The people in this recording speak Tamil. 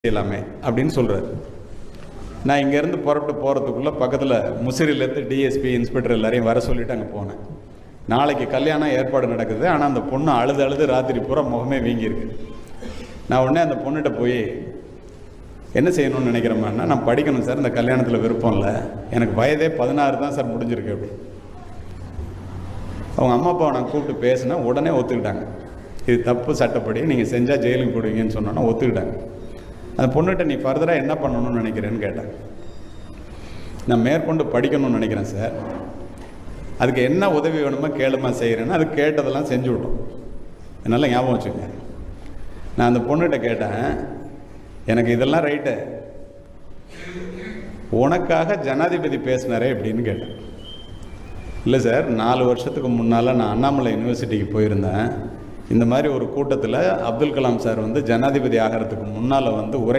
செய்யலாமே அப்படின்னு சொல்கிறார். நான் இங்கேருந்து புறப்பட்டு போகிறதுக்குள்ளே பக்கத்தில் முசிறிலேருந்து டிஎஸ்பி இன்ஸ்பெக்டர் எல்லாரையும் வர சொல்லிவிட்டு அங்கே போனேன். நாளைக்கு கல்யாணம் ஏற்பாடு நடக்குது, ஆனால் அந்த பொண்ணு அழுது அழுது ராத்திரி பூரா முகமே வீங்கியிருக்கு. நான் உடனே அந்த பொண்ணுகிட்ட போய் என்ன செய்யணும்னு நினைக்கிறேம்மான்னா, நான் படிக்கணும் சார், இந்த கல்யாணத்தில் விருப்பம் இல்லை, எனக்கு வயதே 16 தான் சார் முடிஞ்சிருக்கு அப்படி. அவங்க அம்மா அப்பாவை நான் கூப்பிட்டு பேசினேன், உடனே ஒத்துக்கிட்டாங்க. இது தப்பு, சட்டப்படி நீங்கள் செஞ்சால் ஜெயிலுக்கு போடுவீங்கன்னு சொன்னோன்னா ஒத்துக்கிட்டாங்க. அந்த பொண்ணுகிட்ட நீ ஃபர்தராக என்ன பண்ணணும்னு நினைக்கிறேன்னு கேட்டேன். நான் மேற்கொண்டு படிக்கணும்னு நினைக்கிறேன் சார், அதுக்கு என்ன உதவி வேணுமோ கேளுமா செய்கிறேன்னு அது கேட்டதெல்லாம் செஞ்சு விட்டோம். என்னால் ஞாபகம் வச்சுக்கோங்க. நான் அந்த பொண்ணுகிட்ட கேட்டேன், எனக்கு இதெல்லாம் ரைட்டு, உனக்காக ஜனாதிபதி பேசினாரே அப்படின்னு கேட்டேன். இல்லை சார், 4 வருஷத்துக்கு முன்னால் நான் அண்ணாமலை யூனிவர்சிட்டிக்கு போயிருந்தேன். இந்த மாதிரி ஒரு கூட்டத்தில் அப்துல் கலாம் சார் வந்து ஜனாதிபதி ஆகிறதுக்கு முன்னால் வந்து உரை